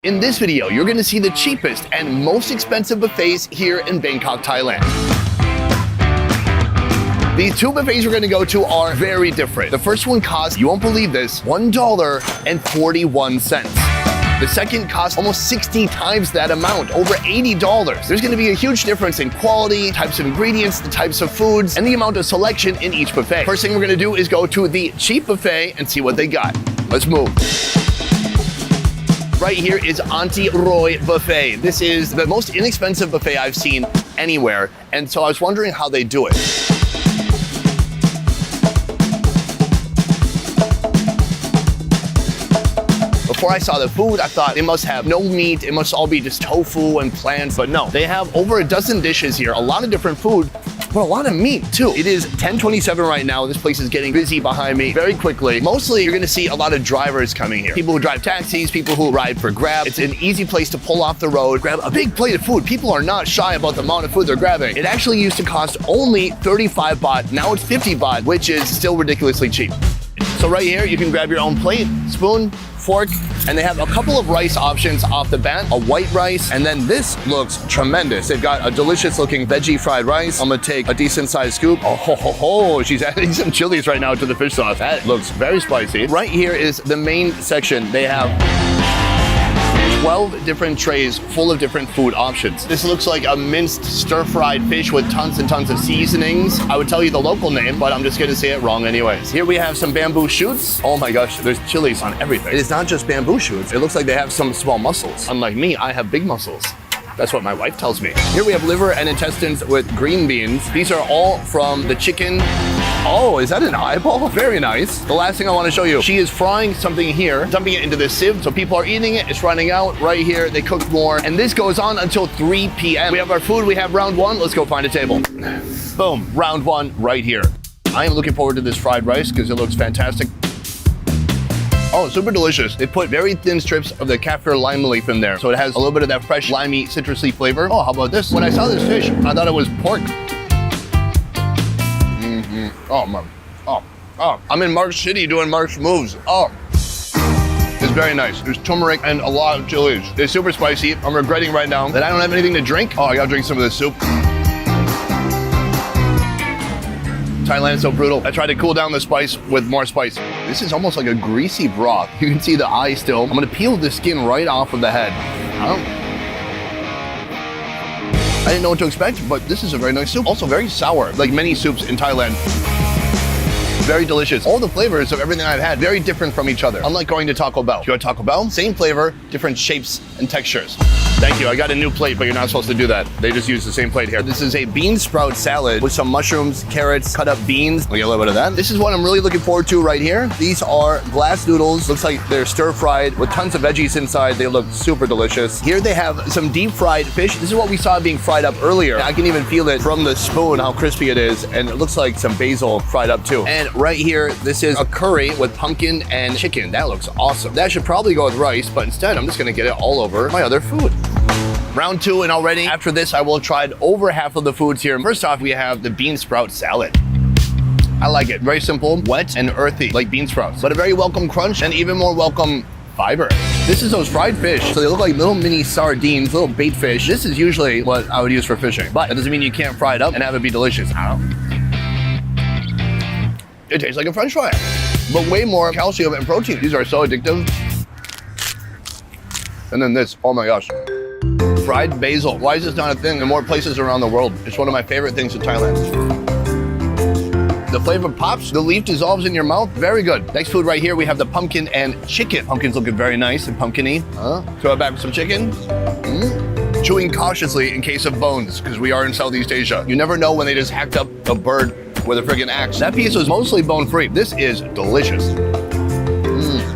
In this video, you're gonna see the cheapest and most expensive buffets here in Bangkok, Thailand. The two buffets we're gonna go to are very different. The first one costs, you won't believe this, $1.41. The second costs almost 60 times that amount, over $80. There's gonna be a huge difference in quality, types of ingredients, the types of foods, and the amount of selection in each buffet. First thing we're gonna do is go to the cheap buffet and see what they got. Let's move. Right here is Auntie Roy Buffet. This is the most inexpensive buffet I've seen anywhere, and so I was wondering how they do it. Before I saw the food, I thought they must have no meat, it must all be just tofu and plants, but no. They have over a dozen dishes here, a lot of different food, but a lot of meat too. It is 10:27 right now. This place is getting busy behind me very quickly. Mostly you're gonna see a lot of drivers coming here. People who drive taxis, people who ride for Grab. It's an easy place to pull off the road, grab a big plate of food. People are not shy about the amount of food they're grabbing. It actually used to cost only 35 baht. Now it's 50 baht, which is still ridiculously cheap. So right here, you can grab your own plate, spoon, fork, and they have a couple of rice options off the bat, a white rice, and then this looks tremendous. They've got a delicious looking veggie fried rice. I'm gonna take a decent sized scoop. Oh, ho, ho, ho. She's adding some chilies right now to the fish sauce. That looks very spicy. Right here is the main section. They have 12 different trays full of different food options. This looks like a minced stir-fried fish with tons and tons of seasonings. I would tell you the local name, but I'm just gonna say it wrong anyways. Here we have some bamboo shoots. Oh my gosh, there's chilies on everything. It is not just bamboo shoots. It looks like they have some small mussels. Unlike me, I have big mussels. That's what my wife tells me. Here we have liver and intestines with green beans. These are all from the chicken. Oh, is that an eyeball? Very nice. The last thing I want to show you, she is frying something here, dumping it into this sieve. So people are eating it, it's running out right here. They cook more, and this goes on until 3 p.m. We have our food, we have round one. Let's go find a table. Boom, round one right here. I am looking forward to this fried rice because it looks fantastic. Oh, super delicious. They put very thin strips of the kaffir lime leaf in there, so it has a little bit of that fresh, limey, citrusy flavor. Oh, how about this? When I saw this fish, I thought it was pork. Oh, man. Oh. I'm in Mark's city doing Mark's moves. Oh. It's very nice. There's turmeric and a lot of chilies. It's super spicy. I'm regretting right now that I don't have anything to drink. Oh, I gotta drink some of this soup. Thailand is so brutal. I tried to cool down the spice with more spice. This is almost like a greasy broth. You can see the eye still. I'm gonna peel the skin right off of the head. I didn't know what to expect, but this is a very nice soup. Also very sour, like many soups in Thailand. Very delicious. All the flavors of everything I've had, very different from each other. Unlike going to Taco Bell. If you go to Taco Bell, same flavor, different shapes and textures. Thank you, I got a new plate, but you're not supposed to do that. They just use the same plate here. This is a bean sprout salad with some mushrooms, carrots, cut up beans. We get a little bit of that. This is what I'm really looking forward to right here. These are glass noodles. Looks like they're stir fried with tons of veggies inside. They look super delicious. Here they have some deep fried fish. This is what we saw being fried up earlier. I can even feel it from the spoon, how crispy it is. And it looks like some basil fried up too. And right here, this is a curry with pumpkin and chicken. That looks awesome. That should probably go with rice, but instead I'm just gonna get it all over my other food. Round two, and already after this, I will have tried over half of the foods here. First off, we have the bean sprout salad. I like it. Very simple, wet and earthy, like bean sprouts, but a very welcome crunch and even more welcome fiber. This is those fried fish. So they look like little mini sardines, little bait fish. This is usually what I would use for fishing, but that doesn't mean you can't fry it up and have it be delicious. It tastes like a French fry, but way more calcium and protein. These are so addictive. And then this, oh my gosh. Fried basil. Why is this not a thing in more places around the world? It's one of my favorite things in Thailand. The flavor pops, the leaf dissolves in your mouth. Very good. Next food right here, we have the pumpkin and chicken. Pumpkin's looking very nice and pumpkin-y. Throw it back with some chicken. Chewing cautiously in case of bones, because we are in Southeast Asia. You never know when they just hacked up a bird with a friggin' axe. That piece was mostly bone-free. This is delicious.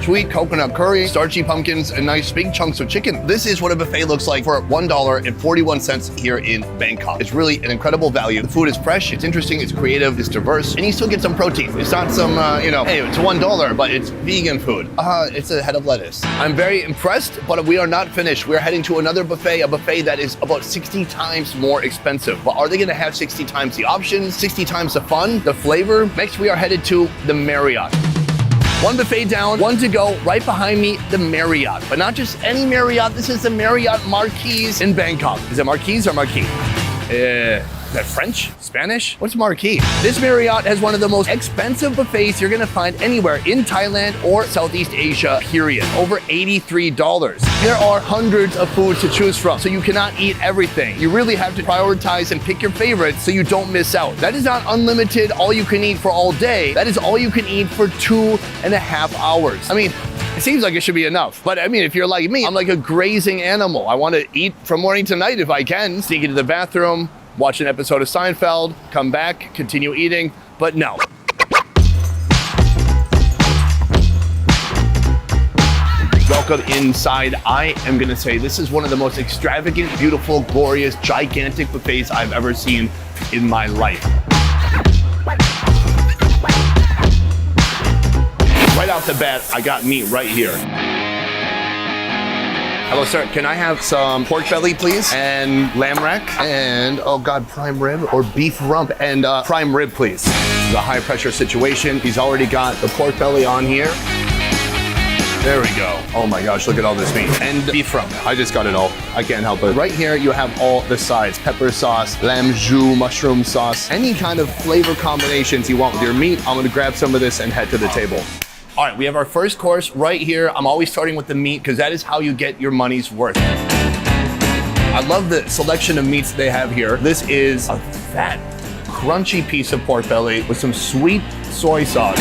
Sweet coconut curry, starchy pumpkins, and nice big chunks of chicken. This is what a buffet looks like for $1.41 here in Bangkok. It's really an incredible value. The food is fresh, it's interesting, it's creative, it's diverse, and you still get some protein. It's not some, hey, it's $1, but it's vegan food. It's a head of lettuce. I'm very impressed, but we are not finished. We're heading to another buffet, a buffet that is about 60 times more expensive. But are they gonna have 60 times the options, 60 times the fun, the flavor? Next, we are headed to the Marriott. One buffet down, one to go. Right behind me, the Marriott. But not just any Marriott. This is the Marriott Marquise in Bangkok. Is it Marquise or Marquis? Is that French? Spanish? What's Marquis? This Marriott has one of the most expensive buffets you're gonna find anywhere in Thailand or Southeast Asia, period. Over $83. There are hundreds of foods to choose from, so you cannot eat everything. You really have to prioritize and pick your favorites so you don't miss out. That is not unlimited, all you can eat for all day. That is all you can eat for 2.5 hours. I mean, it seems like it should be enough. But I mean, if you're like me, I'm like a grazing animal. I want to eat from morning to night if I can. Sneak into the bathroom, watch an episode of Seinfeld, come back, continue eating, but no. Welcome inside. I am gonna say this is one of the most extravagant, beautiful, glorious, gigantic buffets I've ever seen in my life. Right off the bat, I got meat right here. Hello, sir. Can I have some pork belly, please? And lamb rack? And, oh God, prime rib or beef rump and prime rib, please. The high pressure situation. He's already got the pork belly on here. There we go. Oh my gosh, look at all this meat. And beef rump. I just got it all. I can't help it. Right here, you have all the sides. Pepper sauce, lamb jus, mushroom sauce. Any kind of flavor combinations you want with your meat. I'm gonna grab some of this and head to the table. All right, we have our first course right here. I'm always starting with the meat because that is how you get your money's worth. I love the selection of meats they have here. This is a fat, crunchy piece of pork belly with some sweet soy sauce.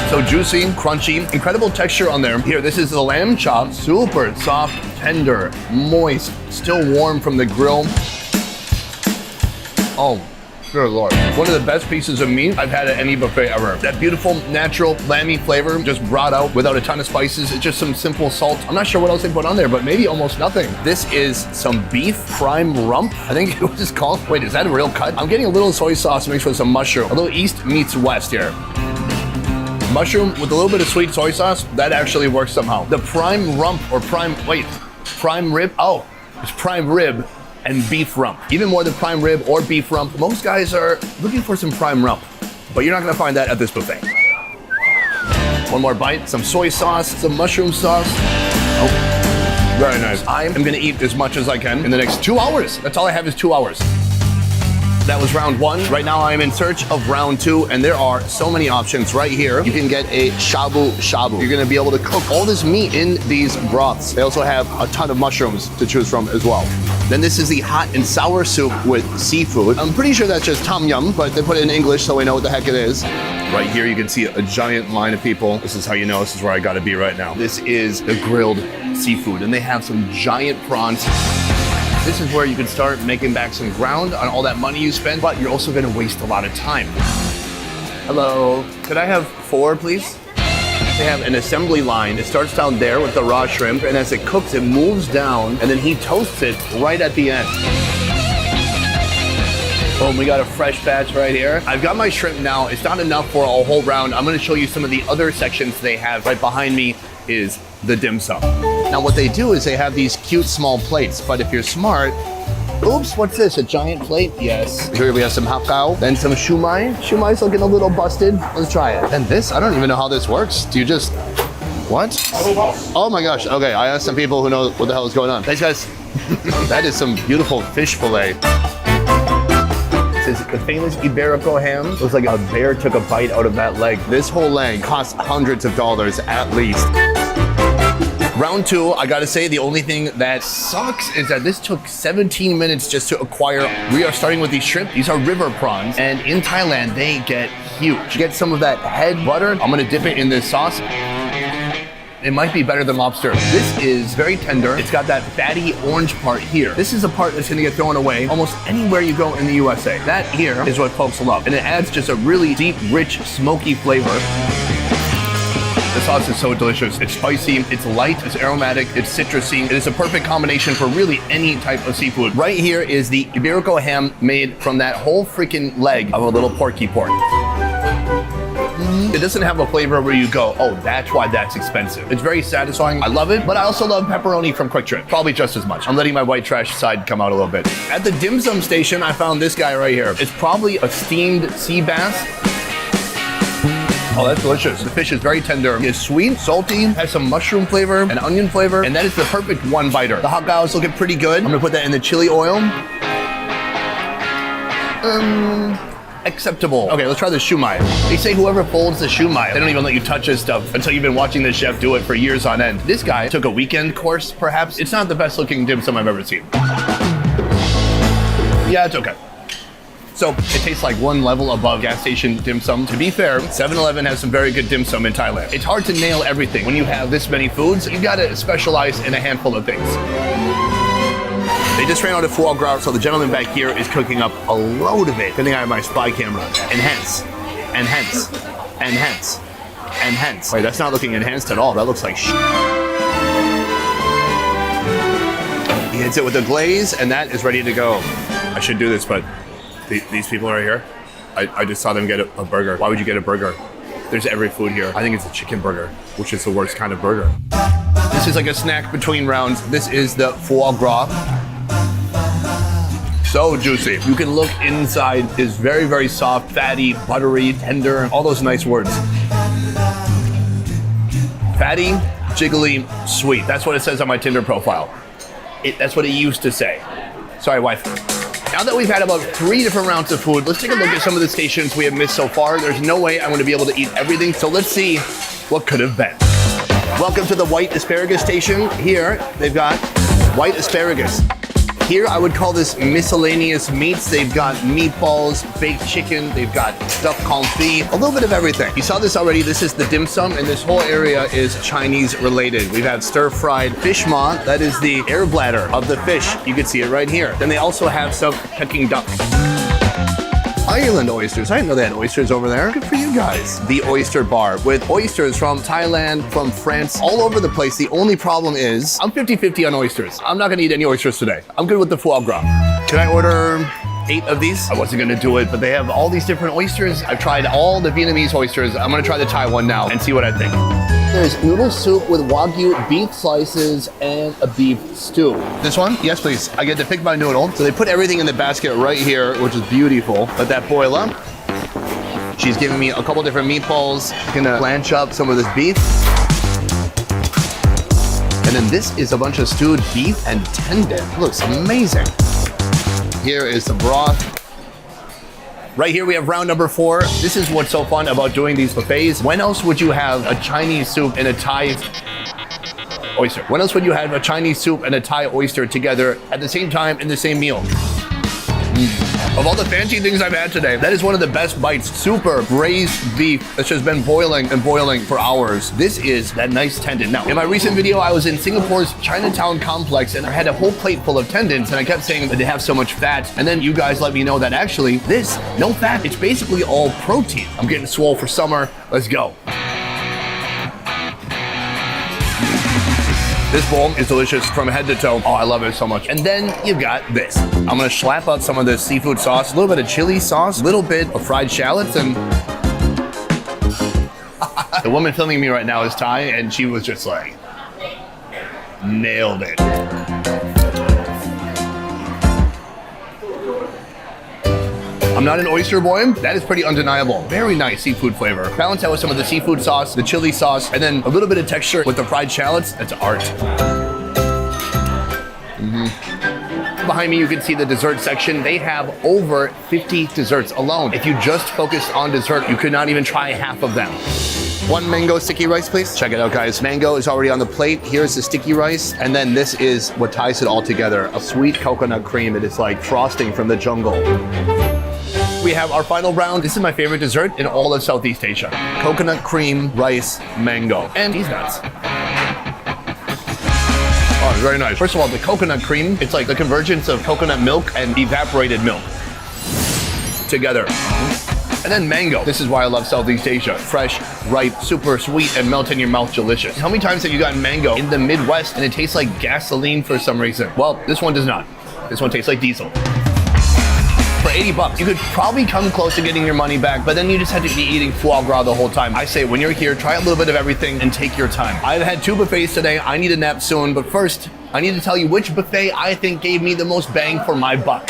So juicy, crunchy, incredible texture on there. Here, this is the lamb chop, super soft, tender, moist, still warm from the grill. Oh. Good Lord. One of the best pieces of meat I've had at any buffet ever. That beautiful, natural, lammy flavor just brought out without a ton of spices. It's just some simple salt. I'm not sure what else they put on there, but maybe almost nothing. This is some beef prime rump. I think it was called. Wait, is that a real cut? I'm getting a little soy sauce mixed with some mushroom. A little east meets west here. Mushroom with a little bit of sweet soy sauce, that actually works somehow. The prime rump or prime rib? Oh, it's prime rib and beef rump. Even more than prime rib or beef rump. Most guys are looking for some prime rump, but you're not gonna find that at this buffet. One more bite, some soy sauce, some mushroom sauce. Oh, very nice. I am gonna eat as much as I can in the next 2 hours. That's all I have is 2 hours. That was round one. Right now I am in search of round two, and there are so many options right here. You can get a shabu shabu. You're gonna be able to cook all this meat in these broths. They also have a ton of mushrooms to choose from as well. Then this is the hot and sour soup with seafood. I'm pretty sure that's just tom yum, but they put it in English so we know what the heck it is. Right here you can see a giant line of people. This is how you know this is where I gotta be right now. This is the grilled seafood, and they have some giant prawns. This is where you can start making back some ground on all that money you spent, but you're also gonna waste a lot of time. Hello, could I have 4, please? They have an assembly line. It starts down there with the raw shrimp, and as it cooks, it moves down, and then he toasts it right at the end. Boom, we got a fresh batch right here. I've got my shrimp now. It's not enough for a whole round. I'm gonna show you some of the other sections they have. Right behind me is the dim sum. Now what they do is they have these cute small plates, but if you're smart, oops, what's this, a giant plate? Yes. Here we have some hakao, then some shumai. Shumai's looking a little busted. Let's try it. And this, I don't even know how this works. Do you just, what? Oh my gosh, okay, I asked some people who know what the hell is going on. Thanks guys. That is some beautiful fish fillet. This is the famous Iberico ham. Looks like a bear took a bite out of that leg. This whole leg costs hundreds of dollars at least. Round two, I gotta say, the only thing that sucks is that this took 17 minutes just to acquire. We are starting with these shrimp. These are river prawns, and in Thailand, they get huge. Get some of that head butter. I'm gonna dip it in this sauce. It might be better than lobster. This is very tender. It's got that fatty orange part here. This is a part that's gonna get thrown away almost anywhere you go in the USA. That here is what folks love, and it adds just a really deep, rich, smoky flavor. The sauce is so delicious. It's spicy, it's light, it's aromatic, it's citrusy. It is a perfect combination for really any type of seafood. Right here is the Iberico ham made from that whole freaking leg of a little porky pork. It doesn't have a flavor where you go, oh, that's why that's expensive. It's very satisfying. I love it, but I also love pepperoni from Quick Trip. Probably just as much. I'm letting my white trash side come out a little bit. At the dim sum station, I found this guy right here. It's probably a steamed sea bass. Oh, that's delicious. The fish is very tender. It's sweet, salty, has some mushroom flavor and onion flavor, and that is the perfect one biter. The hot gao is looking pretty good. I'm gonna put that in the chili oil. Acceptable. Okay, let's try the shumai. They say whoever folds the shumai, they don't even let you touch this stuff until you've been watching the chef do it for years on end. This guy took a weekend course, perhaps. It's not the best looking dim sum I've ever seen. Yeah, it's okay. So it tastes like one level above gas station dim sum. To be fair, 7-Eleven has some very good dim sum in Thailand. It's hard to nail everything. When you have this many foods, you gotta specialize in a handful of things. They just ran out of foie gras, so the gentleman back here is cooking up a load of it. Good thing I have my spy camera. Enhance, enhance, enhance, enhance. Wait, that's not looking enhanced at all. That looks like shit. He hits it with the glaze, and that is ready to go. I should do this, but these people right here, I just saw them get a burger. Why would you get a burger? There's every food here. I think it's a chicken burger, which is the worst kind of burger. This is like a snack between rounds. This is the foie gras. So juicy. You can look inside. It's very, very soft, fatty, buttery, tender, all those nice words. Fatty, jiggly, sweet. That's what it says on my Tinder profile. That's what it used to say. Sorry, wife. Now that we've had about 3 different rounds of food, let's take a look at some of the stations we have missed so far. There's no way I'm going to be able to eat everything, so let's see what could have been. Welcome to the white asparagus station. Here, they've got white asparagus. Here, I would call this miscellaneous meats. They've got meatballs, baked chicken, they've got duck confit, a little bit of everything. You saw this already. This is the dim sum, and this whole area is Chinese related. We've had stir-fried fish maw. That is the air bladder of the fish. You can see it right here. Then they also have some Peking duck. Ireland oysters. I didn't know they had oysters over there. Good for you guys. The oyster bar with oysters from Thailand, from France, all over the place. The only problem is I'm 50-50 on oysters. I'm not gonna eat any oysters today. I'm good with the foie gras. Can I order 8 of these? I wasn't gonna do it, but they have all these different oysters. I've tried all the Vietnamese oysters. I'm gonna try the Thai one now and see what I think. There's noodle soup with Wagyu beef slices and a beef stew. This one? Yes, please. I get to pick my noodle. So they put everything in the basket right here, which is beautiful. Let that boil up. She's giving me a couple different meatballs. Gonna blanch up some of this beef. And then this is a bunch of stewed beef and tendon. Looks amazing. Here is the broth. Right here we have round number 4. This is what's so fun about doing these buffets. When else would you have a Chinese soup and a Thai oyster? When else would you have a Chinese soup and a Thai oyster together at the same time in the same meal? Of all the fancy things I've had today, that is one of the best bites. Super braised beef that's just been boiling and boiling for hours. This is that nice tendon. Now, in my recent video, I was in Singapore's Chinatown complex and I had a whole plate full of tendons and I kept saying that they have so much fat. And then you guys let me know that actually this, no fat, it's basically all protein. I'm getting swole for summer. Let's go. This bowl is delicious from head to toe. Oh, I love it so much. And then you've got this. I'm gonna slap out some of this seafood sauce, a little bit of chili sauce, a little bit of fried shallots, and the woman filming me right now is Thai, and she was just like, nailed it. I'm not an oyster boy. That is pretty undeniable. Very nice seafood flavor. Balance out with some of the seafood sauce, the chili sauce, and then a little bit of texture with the fried shallots. That's art. Behind me, you can see the dessert section. They have over 50 desserts alone. If you just focused on dessert, you could not even try half of them. 1 mango sticky rice, please. Check it out, guys. Mango is already on the plate. Here's the sticky rice. And then this is what ties it all together. A sweet coconut cream. It is like frosting from the jungle. We have our final round. This is my favorite dessert in all of Southeast Asia. Coconut cream, rice, mango, and these nuts. Oh, it's very nice. First of all, the coconut cream, it's like the convergence of coconut milk and evaporated milk together. And then mango. This is why I love Southeast Asia. Fresh, ripe, super sweet, and melt in your mouth delicious. How many times have you gotten mango in the Midwest and it tastes like gasoline for some reason? Well, this one does not. This one tastes like diesel. For 80 bucks, you could probably come close to getting your money back, but then you just have to be eating foie gras the whole time. I say when you're here, try a little bit of everything and take your time. I've had 2 buffets today. I need a nap soon, but first, I need to tell you which buffet I think gave me the most bang for my buck.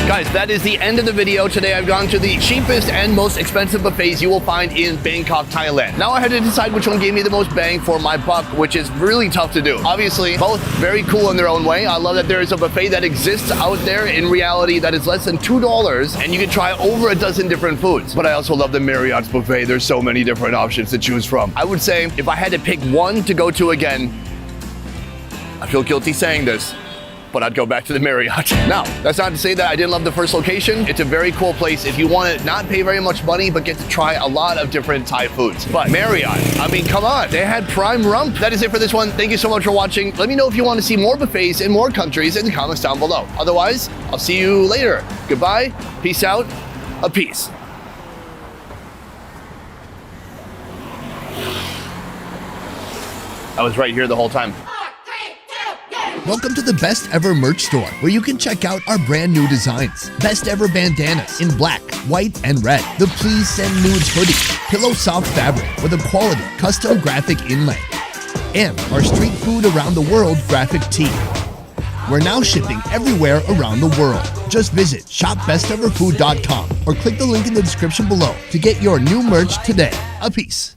Guys, that is the end of the video. Today I've gone to the cheapest and most expensive buffets you will find in Bangkok, Thailand. Now I had to decide which one gave me the most bang for my buck, which is really tough to do. Obviously, both very cool in their own way. I love that there is a buffet that exists out there in reality that is less than $2 and you can try over a dozen different foods. But I also love the Marriott's buffet. There's so many different options to choose from. I would say if I had to pick one to go to again, I feel guilty saying this, but I'd go back to the Marriott. Now, that's not to say that I didn't love the first location. It's a very cool place if you want to not pay very much money, but get to try a lot of different Thai foods. But Marriott, I mean, come on, they had prime rump. That is it for this one. Thank you so much for watching. Let me know if you want to see more buffets in more countries in the comments down below. Otherwise, I'll see you later. Goodbye, peace out, a peace. I was right here the whole time. Welcome to the Best Ever merch store, where you can check out our brand new designs. Best Ever bandanas in black, white, and red. The Please Send Nudes hoodie, pillow soft fabric with a quality custom graphic inlay. And our street food around the world graphic tee. We're now shipping everywhere around the world. Just visit shopbesteverfood.com or click the link in the description below to get your new merch today. A peace.